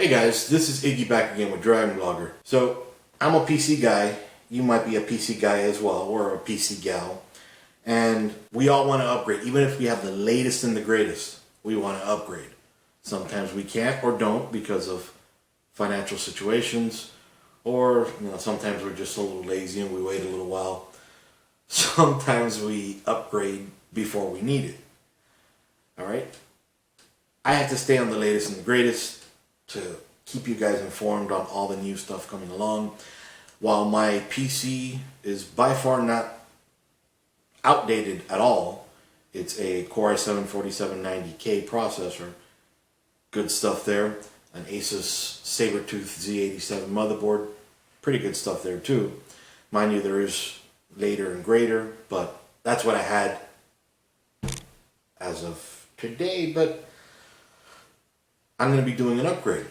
Hey guys, this is Iggy back again with Driving Blogger. So, I'm a PC guy. You might be a PC guy as well, or a PC gal. And we all want to upgrade. Even if we have the latest and the greatest, we want to upgrade. Sometimes we can't or don't because of financial situations. Or, sometimes we're just a little lazy and we wait a little while. Sometimes we upgrade before we need it. Alright? I have to stay on the latest and the greatest to keep you guys informed on all the new stuff coming along. While my PC is by far not outdated at all, it's a Core i7-4790K processor. Good stuff there. An Asus Sabertooth Z87 motherboard. Pretty good stuff there too. Mind you, there is later and greater, but that's what I had as of today. But I'm going to be doing an upgrade.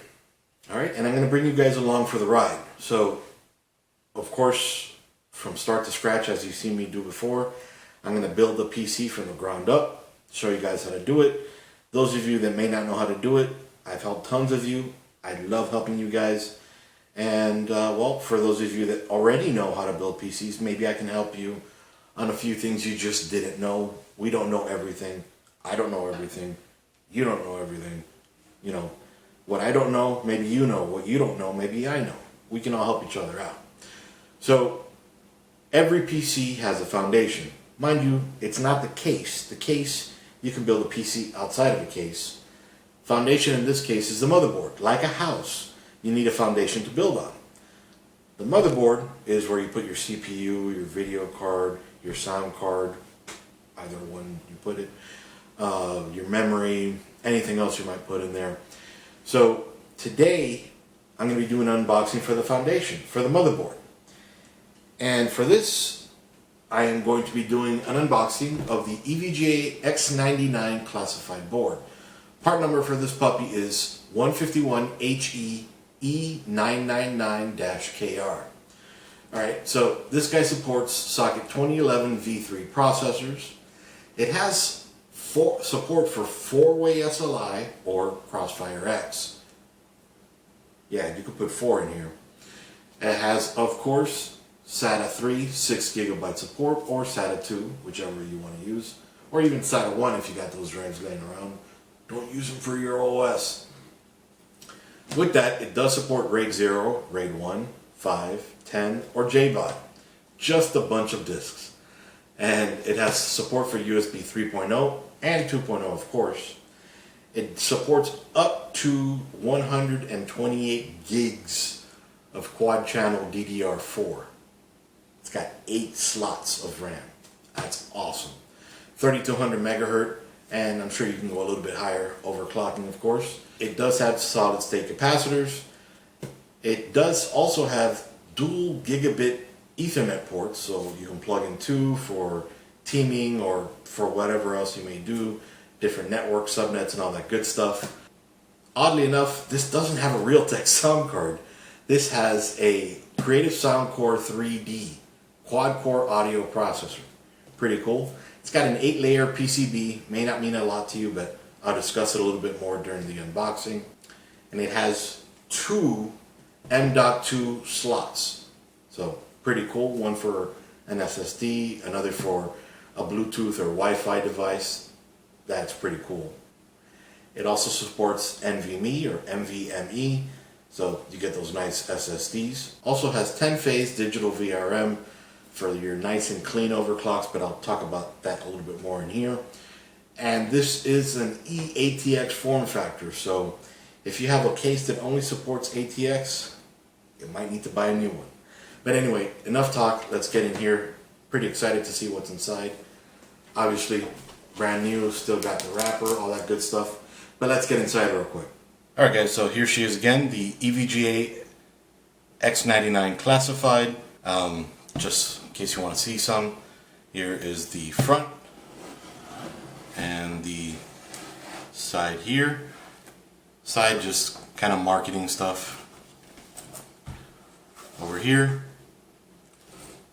Alright, and I'm going to bring you guys along for the ride. So, of course, from start to scratch, as you've seen me do before, I'm going to build the PC from the ground up, show you guys how to do it. Those of you that may not know how to do it, I've helped tons of you. I love helping you guys. And, well, for those of you that already know how to build PCs, maybe I can help you on a few things you just didn't know. We don't know everything. I don't know everything. You don't know everything. What I don't know, maybe you know. What you don't know, maybe I know. We can all help each other out. So, every PC has a foundation. Mind you, it's not the case. The case, you can build a PC outside of a case. Foundation in this case is the motherboard. Like a house, you need a foundation to build on. The motherboard is where you put your CPU, your video card, your sound card, either one you put it, your memory, anything else you might put in there. So today I'm going to be doing an unboxing for the foundation, for the motherboard. And for this, I am going to be doing an unboxing of the EVGA X99 Classified board. Part number for this puppy is 151HE E999-KR. Alright, so this guy supports socket 2011 V3 processors. It has support for 4-way SLI or Crossfire X. Yeah, you could put 4 in here. It has, of course, SATA 3, 6 GB support, or SATA 2, whichever you want to use. Or even SATA 1 if you got those drives laying around. Don't use them for your OS. With that, it does support RAID 0, RAID 1, 5, 10, or JBOD. Just a bunch of disks. And it has support for USB 3.0 and 2.0, of course. It supports up to 128 gigs of quad-channel DDR4. It's got 8 slots of RAM. That's awesome. 3200 megahertz, and I'm sure you can go a little bit higher, overclocking, of course. It does have solid-state capacitors. It does also have dual gigabit Ethernet ports, so you can plug in 2 for teaming or for whatever else you may do, different network subnets and all that good stuff. Oddly enough, this doesn't have a Realtek sound card. This has a Creative Soundcore 3D quad-core audio processor. Pretty cool. It's got an 8-layer PCB. May not mean a lot to you, but I'll discuss it a little bit more during the unboxing. And it has 2 M.2 slots. So pretty cool. One for an SSD, another for a Bluetooth or Wi-Fi device. That's pretty cool. It also supports NVMe or NVMe, so you get those nice SSDs. Also has 10-phase digital VRM for your nice and clean overclocks, but I'll talk about that a little bit more in here. And this is an eATX form factor, so if you have a case that only supports ATX, you might need to buy a new one. But anyway, enough talk, let's get in here. Pretty excited to see what's inside. Obviously, brand new, still got the wrapper, all that good stuff. But let's get inside real quick. Alright guys, so here she is again, the EVGA X99 Classified. Just in case you want to see some, here is the front and the side here. Side just kind of marketing stuff. Over here,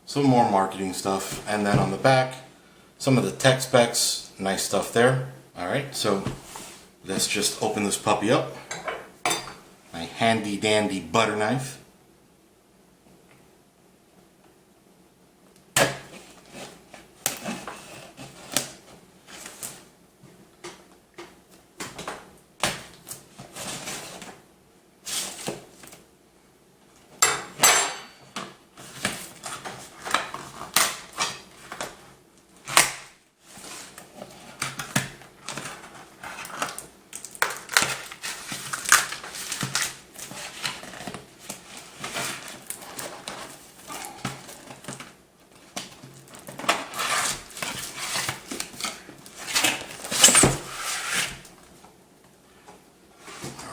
some more marketing stuff, and then on the back, some of the tech specs, nice stuff there. Alright, so let's just open this puppy up. my handy dandy butter knife.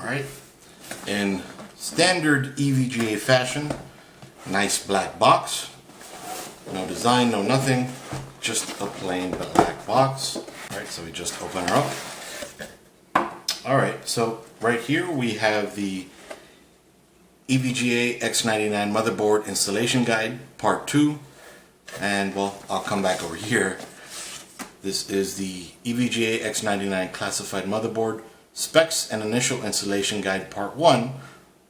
Alright, in standard EVGA fashion, nice black box, no design, no nothing, just a plain black box. Alright, so we just open her up. Alright, so right here we have the EVGA X99 motherboard installation guide, part 2, and well, I'll come back over here. This is the EVGA X99 Classified Motherboard Specs and Initial Installation Guide Part 1.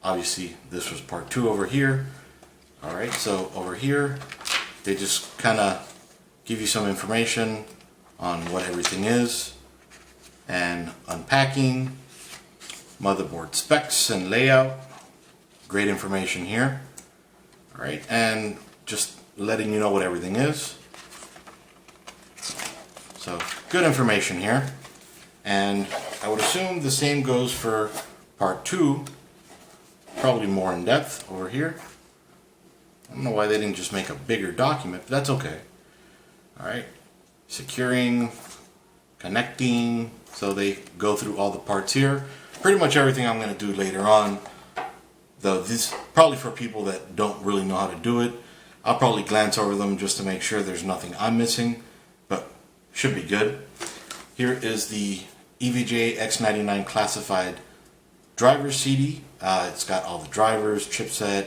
Obviously this was Part 2 over here. Alright, so over here they just kind of give you some information on what everything is, and unpacking, motherboard specs and layout. Great information here. Alright, and just letting you know what everything is. So good information here. And I would assume the same goes for part 2, probably more in depth over here. I don't know why they didn't just make a bigger document, but that's okay. Alright, securing, connecting, so they go through all the parts here. Pretty much everything I'm going to do later on, though this probably for people that don't really know how to do it. I'll probably glance over them just to make sure there's nothing I'm missing, but should be good. Here is the EVGA X99 Classified Driver Cd. It's got all the drivers, chipset,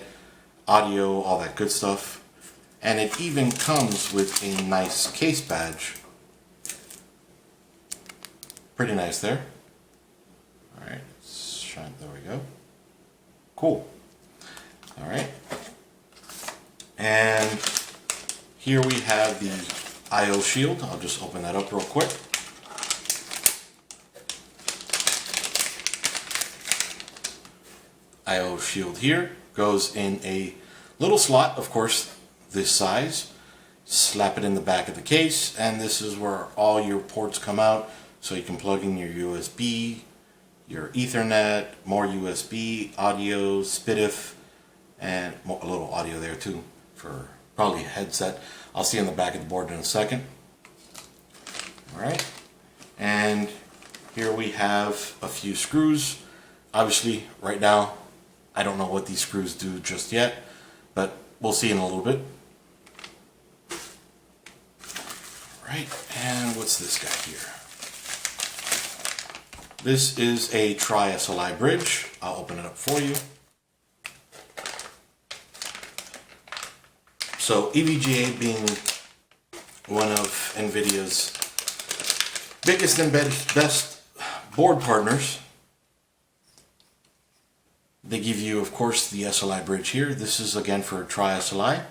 audio, all that good stuff. And it even comes with a nice case badge. Pretty nice there. Alright, there we go. Cool. Alright. And here we have the I/O shield. I'll just open that up real quick. I/O shield here goes in a little slot, of course, this size. Slap it in the back of the case, and this is where all your ports come out, so you can plug in your USB, your Ethernet, more USB, audio, SPDIF, and a little audio there too for probably a headset. I'll see on the back of the board in a second. Alright, and here we have a few screws. Obviously, right now, I don't know what these screws do just yet, but we'll see in a little bit. Right, and what's this guy here? This is a Sli Bridge. I'll open it up for you. So EVGA being one of NVIDIA's biggest and best board partners, they give you, of course, the Sli Bridge here. This is again for Sli.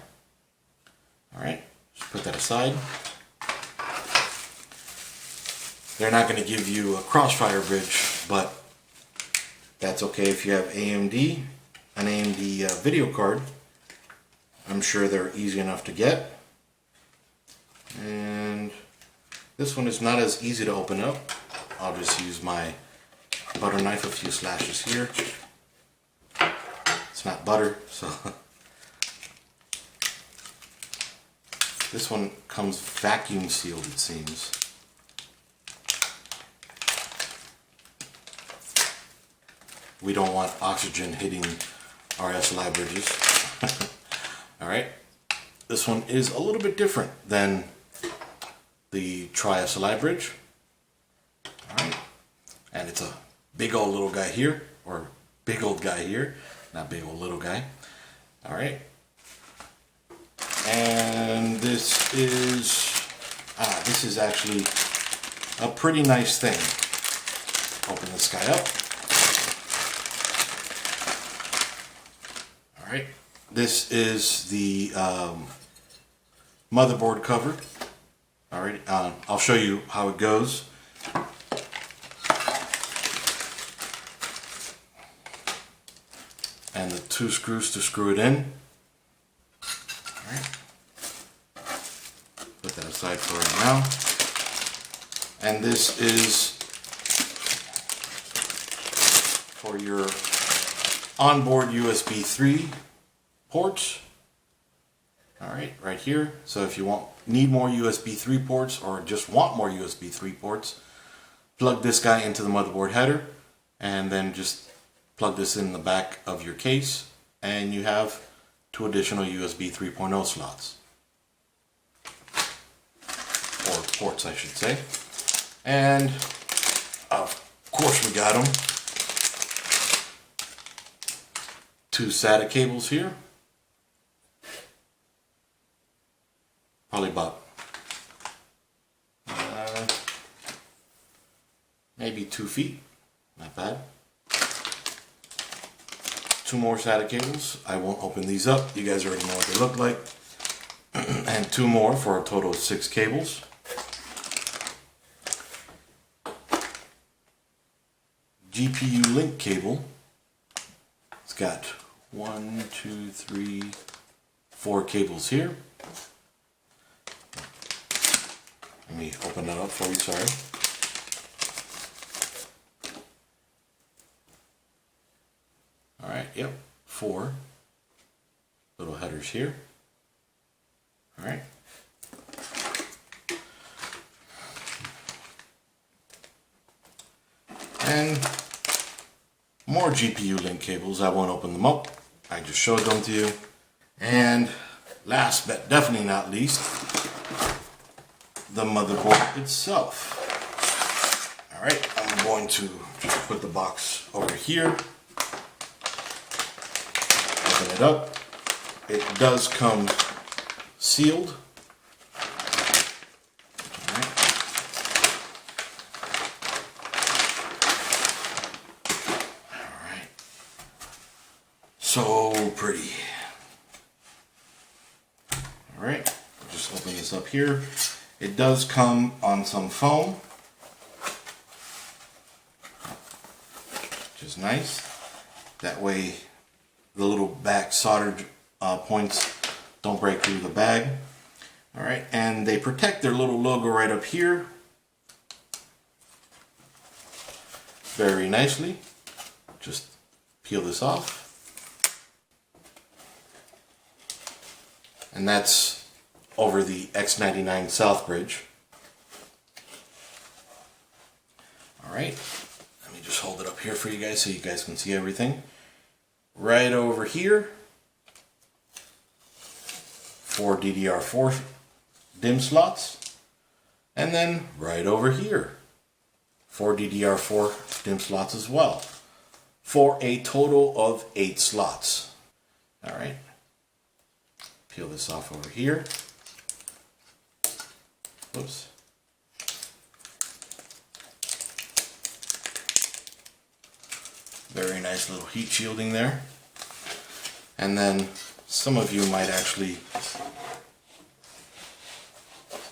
Alright, just put that aside. They're not going to give you a Crossfire bridge, but that's okay if you have an AMD video card. I'm sure they're easy enough to get. And this one is not as easy to open up. I'll just use my butter knife, a few slashes here. It's not butter, so this one comes vacuum sealed, it seems. We don't want oxygen hitting our Sli bridges. Alright, this one is a little bit different than the Sli bridge. Alright, and it's a big old little guy here, or big old guy here, not big old little guy. Alright, and this is actually a pretty nice thing. Open this guy up. Alright, this is the motherboard cover. Alright, I'll show you how it goes. And the 2 screws to screw it in. Alright. Put that aside for right now. And this is for your onboard USB 3 ports. Alright, right here. So if you need more USB 3 ports or just want more USB 3 ports, plug this guy into the motherboard header and then just plug this in the back of your case and you have 2 additional USB 3.0 slots. Or ports, I should say. And of course we got them. 2 SATA cables here. Probably about maybe 2 feet. Not bad. 2 more SATA cables. I won't open these up. You guys already know what they look like. And 2 more for a total of 6 cables. GPU link cable. It's got 1, 2, 3, 4 cables here. Let me open that up for you, sorry. Alright, yep, 4 little headers here. Alright. And more GPU link cables. I won't open them up. I just showed them to you. And last but definitely not least, the motherboard itself. Alright, I'm going to just put the box over here. Open it up. It does come sealed. Alright. Alright. So pretty. Alright, just open this up here. It does come on some foam, which is nice. That way the little back soldered points don't break through the bag. Alright, and they protect their little logo right up here very nicely. Just peel this off. And that's over the X99 South Bridge. Alright, let me just hold it up here for you guys so you guys can see everything. Right over here, 4 DDR4 DIMM slots. And then right over here, 4 DDR4 DIMM slots as well. For a total of 8 slots. Alright, peel this off over here. Whoops. Very nice little heat shielding there. And then some of you might actually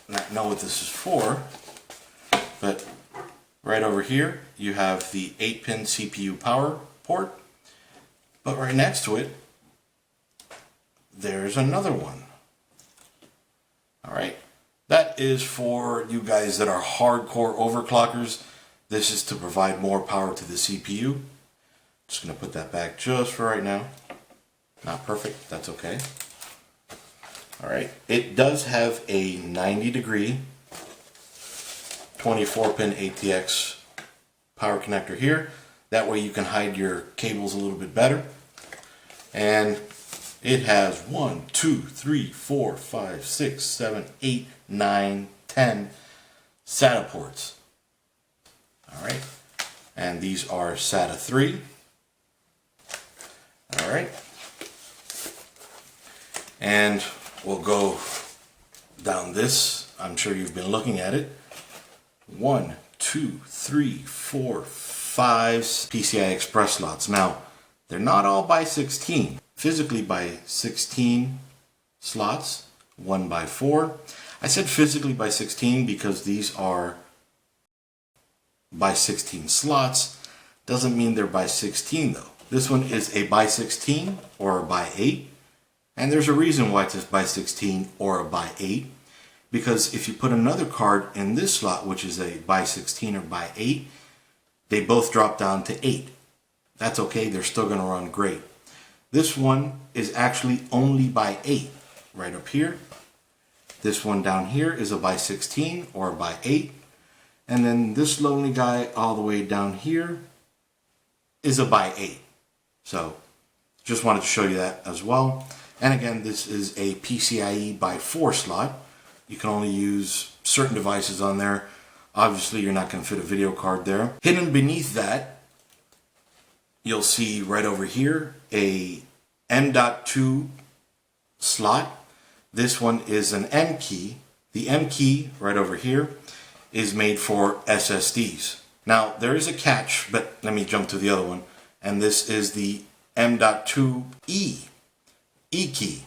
not know what this is for, but right over here you have the 8-pin CPU power port, but right next to it there's another one. Alright. That is for you guys that are hardcore overclockers. This is to provide more power to the CPU. Just going to put that back just for right now. Not perfect, that's okay. Alright, it does have a 90-degree 24-pin ATX power connector here. That way you can hide your cables a little bit better. And it has 1, 2, 3, 4, 5, 6, 7, 8, 9, 10 SATA ports. Alright, and these are SATA 3. Alright, and we'll go down this. I'm sure you've been looking at it. 1, 2, 3, 4, 5 PCI Express slots. Now, they're not all by 16. physically by 16 slots, 1 by 4. I said physically by 16 because these are by 16 slots. Doesn't mean they're by 16 though. This one is a by 16 or a by 8. And there's a reason why it's a by 16 or a by 8. Because if you put another card in this slot, which is a by 16 or by 8, they both drop down to 8. That's okay, they're still going to run great. This one is actually only by 8, right up here. This one down here is a by 16 or a by 8. And then this lonely guy all the way down here is a by 8. So, just wanted to show you that as well. And again, this is a PCI-E by 4 slot. You can only use certain devices on there. Obviously, you're not going to fit a video card there. Hidden beneath that, you'll see right over here a M.2 slot. This one is an M key. The M key right over here is made for SSDs. Now, there is a catch, but let me jump to the other one. And this is the M.2 E key.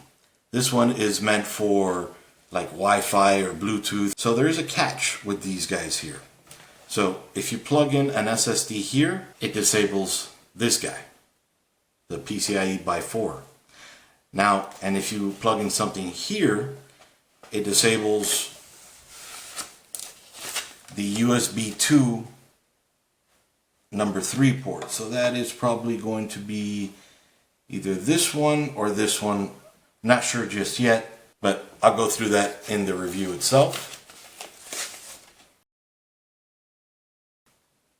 This one is meant for like Wi-Fi or Bluetooth. So there is a catch with these guys here. So if you plug in an SSD here, it disables this guy, the PCI-E by 4. Now, and if you plug in something here, it disables the USB 2 number 3 port. So that is probably going to be either this one or this one. Not sure just yet, but I'll go through that in the review itself.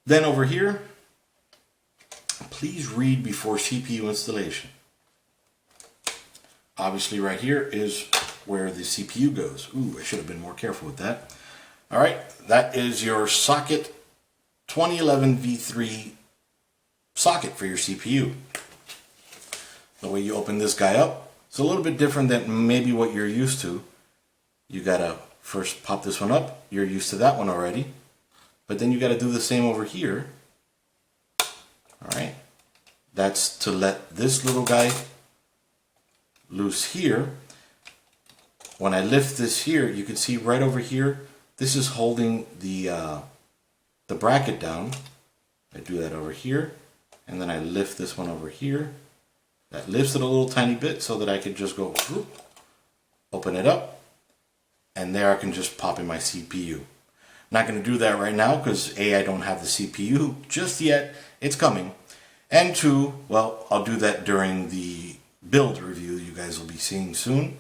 Then over here, please read before CPU installation. Obviously right here is where the CPU goes. Ooh, I should have been more careful with that. All right, that is your socket 2011 V3 socket for your CPU. The way you open this guy up, it's a little bit different than maybe what you're used to. You gotta first pop this one up. You're used to that one already. But then you gotta do the same over here. All right, that's to let this little guy loose here. When I lift this here, you can see right over here, this is holding the bracket down. I do that over here, and then I lift this one over here. That lifts it a little tiny bit so that I can just go whoop, open it up, and there I can just pop in my CPU. I'm not going to do that right now because A, I don't have the CPU just yet. It's coming. And 2, well, I'll do that during the build review you guys will be seeing soon.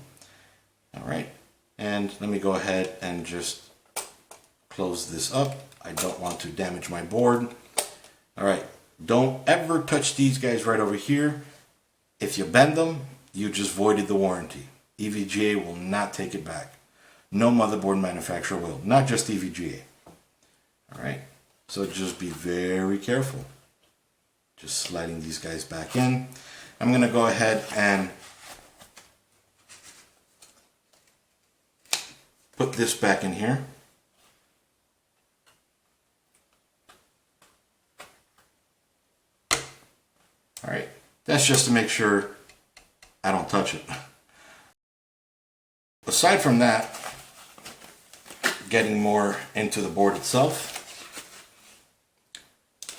All right, and let me go ahead and just close this up. I don't want to damage my board. All right, don't ever touch these guys right over here. If you bend them, you just voided the warranty. EVGA will not take it back. No motherboard manufacturer will, not just EVGA. All right, so just be very careful. Just sliding these guys back in. I'm going to go ahead and put this back in here. All right, that's just to make sure I don't touch it. Aside from that, getting more into the board itself,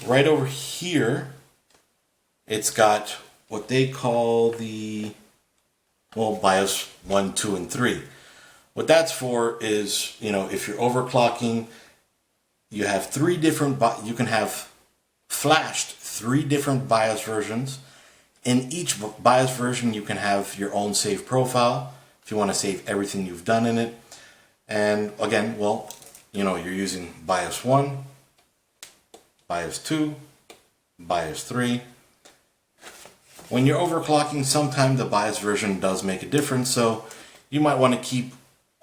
right over here, it's got what they call the, well, BIOS 1, 2, and 3. What that's for is, you know, if you're overclocking, you have 3 different, you can have flashed 3 different BIOS versions. In each BIOS version, you can have your own save profile if you want to save everything you've done in it. And again, well, you know, you're using BIOS 1, BIOS 2, BIOS 3. When you're overclocking, sometimes the BIOS version does make a difference, so you might want to keep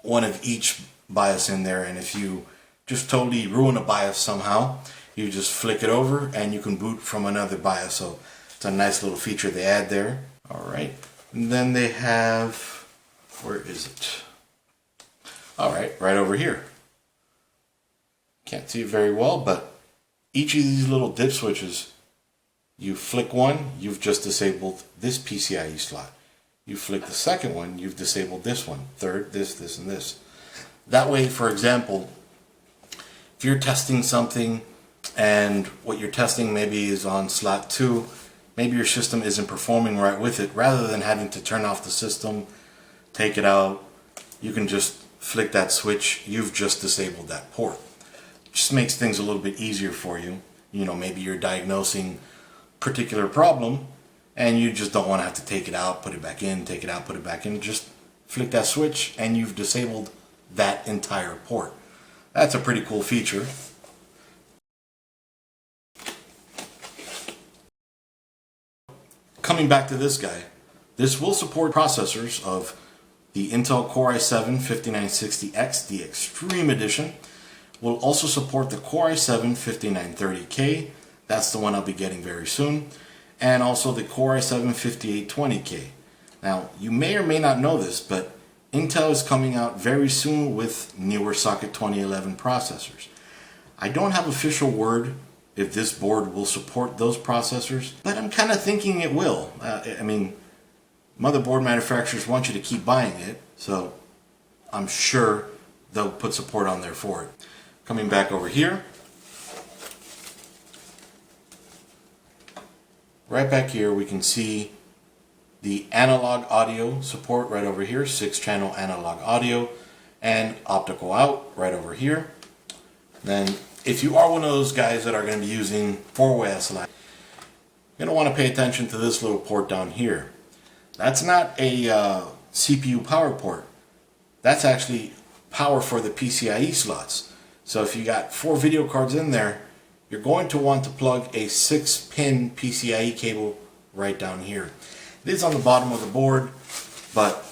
one of each BIOS in there, and if you just totally ruin a BIOS somehow, you just flick it over and you can boot from another BIOS. So it's a nice little feature they add there. All right, and then they have, where is it? All right, right over here. Can't see it very well, but each of these little dip switches You flick one, you've just disabled this PCIe slot. You flick the second one, you've disabled this one. Third, this, and this. That way, for example, if you're testing something and what you're testing maybe is on slot 2, maybe your system isn't performing right with it, rather than having to turn off the system, take it out, you can just flick that switch, you've just disabled that port. Just makes things a little bit easier for you. You know, maybe you're diagnosing a particular problem and you just don't want to have to take it out, put it back in, take it out, put it back in. Just flick that switch and you've disabled that entire port. That's a pretty cool feature. Coming back to this guy, this will support processors of the Intel Core i7-5960X, the Extreme Edition. Will also support the Core i7-5930K, that's the one I'll be getting very soon, and also the Core i7-5820K. Now, you may or may not know this, but Intel is coming out very soon with newer Socket 2011 processors. I don't have official word if this board will support those processors, but I'm kind of thinking it will. I mean, motherboard manufacturers want you to keep buying it, so I'm sure they'll put support on there for it. Coming back over here, right back here we can see the analog audio support right over here, 6-channel analog audio, and optical out right over here. Then if you are one of those guys that are going to be using 4-way SLI, you're going to want to pay attention to this little port down here. That's not a CPU power port. That's actually power for the PCIe slots. So if you got 4 video cards in there, you're going to want to plug a 6-pin PCIe cable right down here. It is on the bottom of the board, but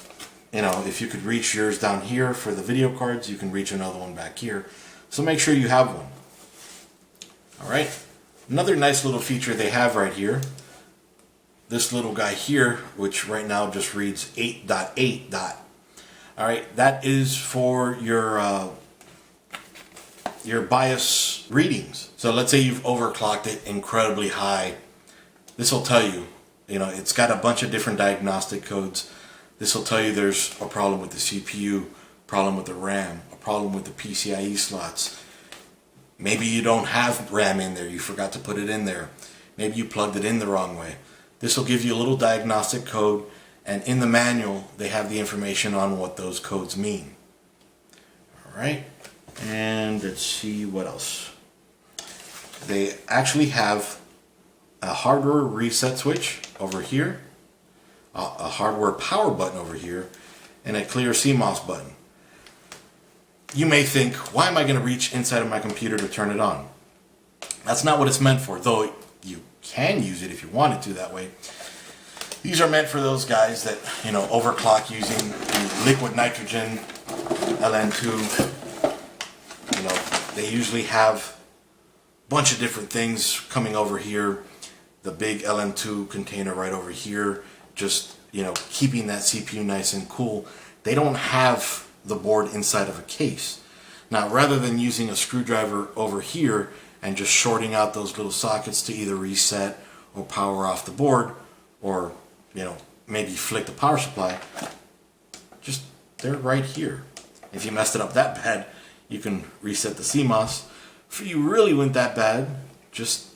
you know, if you could reach yours down here for the video cards, you can reach another one back here. So make sure you have one. Alright, another nice little feature they have right here, this little guy here, which right now just reads 8.8. Alright, that is for your BIOS readings. So let's say you've overclocked it incredibly high. This will tell you, you know, it's got a bunch of different diagnostic codes. This will tell you there's a problem with the CPU, problem with the RAM, a problem with the PCIe slots. Maybe you don't have RAM in there, you forgot to put it in there. Maybe you plugged it in the wrong way. This will give you a little diagnostic code, and in the manual they have the information on what those codes mean. Alright. And let's see what else. They actually have a hardware reset switch over here, a hardware power button over here, and a clear CMOS button. You may think, why am I going to reach inside of my computer to turn it on? That's not what it's meant for, though you can use it if you wanted to that way. These are meant for those guys that, you know, overclock using the liquid nitrogen LN2. You know, they usually have a bunch of different things coming over here. The big LN2 container right over here, just, you know, keeping that CPU nice and cool. They don't have the board inside of a case. Now, rather than using a screwdriver over here and just shorting out those little sockets to either reset or power off the board, or, you know, maybe flick the power supply, just, they're right here. If you messed it up that bad, you can reset the CMOS. If you really went that bad, just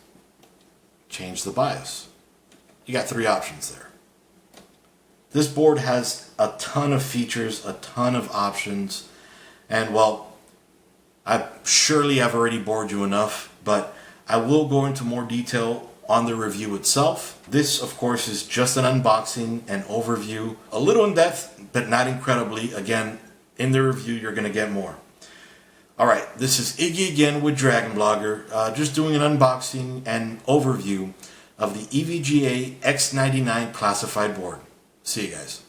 change the BIOS. You got 3 options there. This board has a ton of features, a ton of options, and well, I surely have already bored you enough, but I will go into more detail on the review itself. This, of course, is just an unboxing and overview, a little in depth, but not incredibly. Again, in the review, you're going to get more. Alright, this is Iggy again with Dragon Blogger, just doing an unboxing and overview of the EVGA X99 Classified board. See you guys.